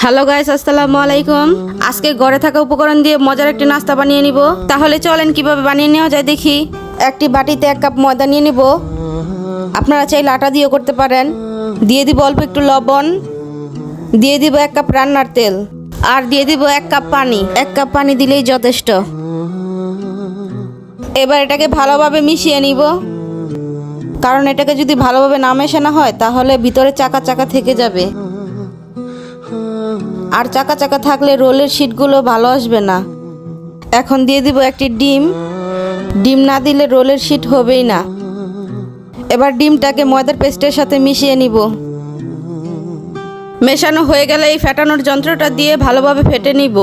Hello guys, আসসালামু আলাইকুম। আজকে ঘরে থাকা উপকরণ দিয়ে মজার একটি নাস্তা বানিয়ে নিব। তাহলে চলেন কিভাবে বানিয়ে নেওয়া যায় দেখি। একটি বাটিতে 1 কাপ ময়দা নিয়ে নিব। আপনারা চাইলে আটা দিয়েও করতে পারেন। দিয়ে দিব অল্প একটু লবণ, দিয়ে দিব 1 কাপ রান্নার তেল, আর দিয়ে দিব 1 কাপ পানি। 1 কাপ পানি দিলেই যথেষ্ট। এবার এটাকে ভালোভাবে মিশিয়ে নিব, কারণ এটাকে যদি ভালোভাবে না মেশানো হয় তাহলে ভিতরে চাকা চাকা থেকে যাবে, আর চাকা চাকা থাকলে রোলের শীটগুলো ভালো আসবে না। এখন দিয়ে দিব একটি ডিম। ডিম না দিলে রোলের শীট হবেই না। এবার ডিমটাকে ময়দার পেস্টের সাথে মিশিয়ে নিব। মেশানো হয়ে গেলে এই ফেটানোর যন্ত্রটা দিয়ে ভালোভাবে ফেটে নিব।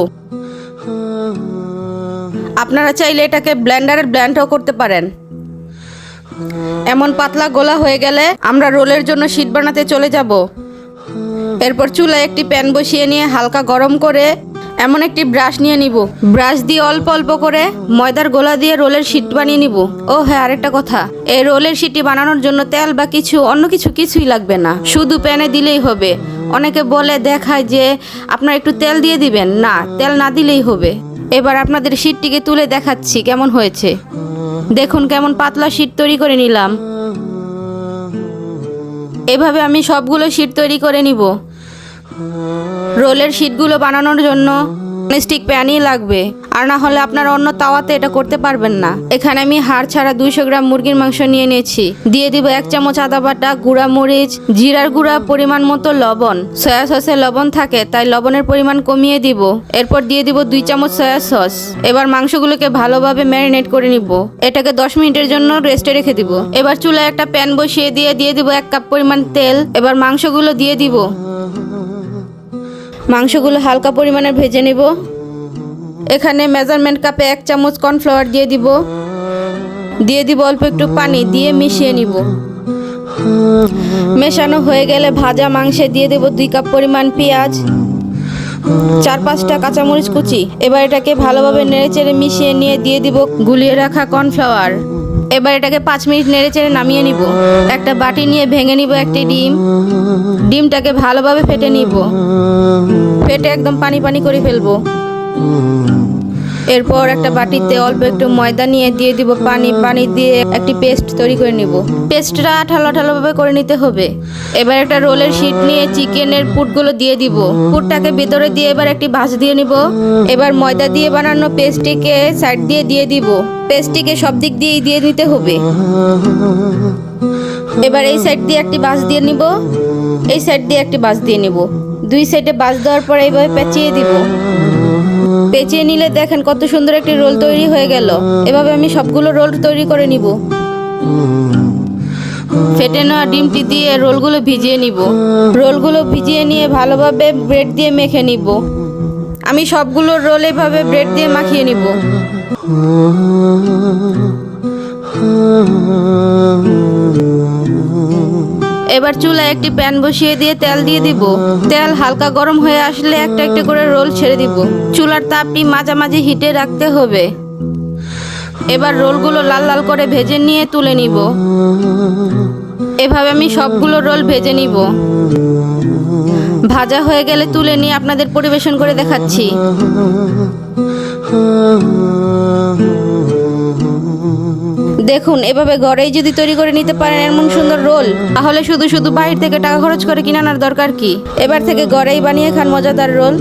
আপনারা চাইলে এটাকে ব্লেন্ডারের ব্লেন্ডও করতে পারেন। এমন পাতলা গোলা হয়ে গেলে আমরা রোলের জন্য শীট বানাতে চলে যাব। এরপর চুলায় একটি প্যান বসিয়ে নিয়ে হালকা গরম করে এমন একটি ব্রাশ নিয়ে নিব। ব্রাশ দিয়ে অল্প অল্প করে ময়দার গোলা দিয়ে রোলের শীট বানিয়ে নিব। ও হ্যাঁ, আরেকটা কথা, এই রোলের শীটটি বানানোর জন্য তেল বা অন্য কিছুই লাগবে না, শুধু প্যানে দিলেই হবে। অনেকে বলে দেখায় যে আপনারা একটু তেল দিয়ে দিবেন, না, তেল না দিলেই হবে। এবার আপনাদের শীটটিকে তুলে দেখাচ্ছি কেমন হয়েছে। দেখুন কেমন পাতলা শীট তৈরি করে নিলাম। এভাবে আমি সবগুলো শীট তৈরি করে নিব। রোলের শীটগুলো বানানোর জন্য ননস্টিক প্যানই লাগবে, আর না হলে আপনারা অন্য তাওয়াতে এটা করতে পারবেন না। এখানে আমি হাড় ছাড়া 200 গ্রাম মুরগির মাংস নিয়ে নিয়েছি। দিয়ে দিব 1 চামচ আদা বাটা, গুঁড়া মরিচ, জিরার গুঁড়া, পরিমাণ মতো লবণ। সয়া সসে লবণ থাকে, তাই লবণের পরিমাণ কমিয়ে দিব। এরপর দিয়ে দিব 2 চামচ সয়া সস। এবার মাংসগুলোকে ভালোভাবে ম্যারিনেট করে নিব। এটাকে 10 মিনিটের জন্য রেস্টে রেখে দিব। এবার চুলায় একটা প্যান বসিয়ে দিয়ে দিব 1 কাপ পরিমাণ তেল। এবার মাংসগুলো দিয়ে দিব। মাংসগুলো হালকা পরিমাণে ভেজে নিব। এখানে মেজারমেন্ট কাপে 1 চামচ কর্নফ্লাওয়ার দিয়ে দিব অল্প একটু পানি দিয়ে মিশিয়ে নিব। মেশানো হয়ে গেলে ভাজা মাংসে দিয়ে দেব 2 কাপ পরিমাণ পেঁয়াজ, 4-5টা কাঁচামরিচ কুচি। এবার এটাকে ভালোভাবে নেড়েচেড়ে মিশিয়ে নিয়ে দিয়ে দিব গুলিয়ে রাখা কর্নফ্লাওয়ার। এবার এটাকে 5 মিনিট নেড়েচেড়ে নামিয়ে নিব। একটা বাটি নিয়ে ভেঙে নিব একটি ডিম। ডিমটাকে ভালোভাবে ফেটে নিব। ফেটে একদম পানি পানি করে ফেলবো। এরপর একটা বাটিতে অল্প একটু ময়দা নিয়ে দিয়ে দিব পানি দিয়ে একটি পেস্ট তৈরি করে নিব। পেস্টটা আঠালো ভাবে করে নিতে হবে। এবার একটা রোলের শীট নিয়ে চিকেনের পুরগুলো দিয়ে দিব। পুরটাকে ভেতরে দিয়ে এবার একটি ভাঁজ দিয়ে নিব। এবার ময়দা দিয়ে বানানো পেস্টটিকে সাইড দিয়ে দিব। পেস্টটিকে সব দিক দিয়ে নিতে হবে। এবার এই সাইড দিয়ে একটি ভাঁজ দিয়ে নিব, এই সাইড দিয়ে একটি ভাঁজ দিয়ে নিব। 2 সাইডে ভাঁজ দেওয়ার পর এইভাবে পেঁচিয়ে দিব। পেঁচিয়ে নিলে দেখেন কত সুন্দর একটি রোল তৈরি হয়ে গেল। এভাবে আমি সবগুলো রোল তৈরি করে নিব। ফেটে নেওয়া ডিমটি দিয়ে রোলগুলো ভিজিয়ে নিব। রোলগুলো ভিজিয়ে নিয়ে ভালোভাবে ব্রেড দিয়ে মেখে নিব। আমি সবগুলো রোল এভাবে ব্রেড দিয়ে মাখিয়ে নিব। এবার চুলায় একটি প্যান বসিয়ে দিয়ে তেল দিয়ে দিব। তেল হালকা গরম হয়ে আসলে একটা একটা করে রোল ছেড়ে দিব। চুলার তাপটি মাঝামাঝি হিটে রাখতে হবে। এবার রোলগুলো লাল লাল করে ভেজে নিয়ে তুলে নিব। এভাবে আমি সবগুলো রোল ভেজে নিব। ভাজা হয়ে গেলে তুলে নিয়ে আপনাদের পরিবেশন করে দেখাচ্ছি। দেখুন, এভাবে ঘরেই যদি তৈরি করে নিতে পারেন এমন সুন্দর রোল, তাহলে শুধু বাইরে থেকে টাকা খরচ করে কিনে আনার দরকার কি। এবার থেকে ঘরেই বানিয়ে খান মজাদার রোল।